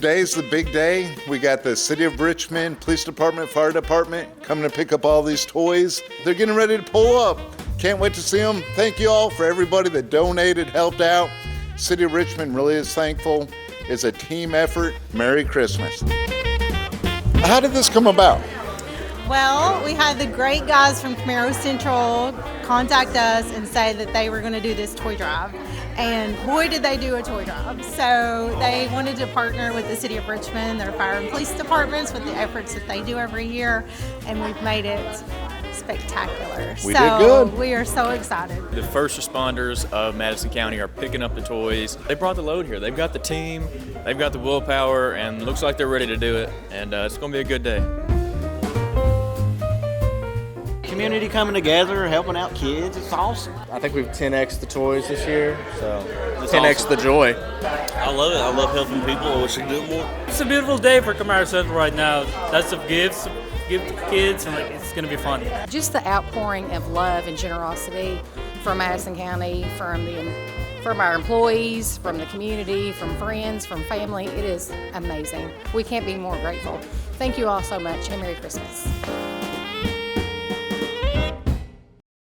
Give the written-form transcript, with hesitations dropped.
Today's the big day. We got the City of Richmond, Police Department, Fire Department coming to pick up all these toys. They're getting ready to pull up. Can't wait to see them. Thank you all for everybody that donated, helped out. City of Richmond really is thankful. It's a team effort. Merry Christmas. How did this come about? Well, we had the great guys from Camaro Central contact us and say that they were going to do this toy drive. And boy, did they do a toy drive. So they wanted to partner with the City of Richmond, their fire and police departments, with the efforts that they do every year. And we've made it spectacular. We did good. We are so excited. The first responders of Madison County are picking up the toys. They brought the load here. They've got the team, they've got the willpower, and looks like they're ready to do it. And it's going to be a good day. Community coming together, helping out kids, it's awesome. I think we've 10x the toys this year, so It's 10x awesome. the joy. I love it. I love helping people. I wish I could do it more. It's a beautiful day for Camaro Central right now. Lots of gifts, give to kids, and it's going to be fun. Just the outpouring of love and generosity from Madison County, from our employees, from the community, from friends, from family. It is amazing. We can't be more grateful. Thank you all so much, and Merry Christmas.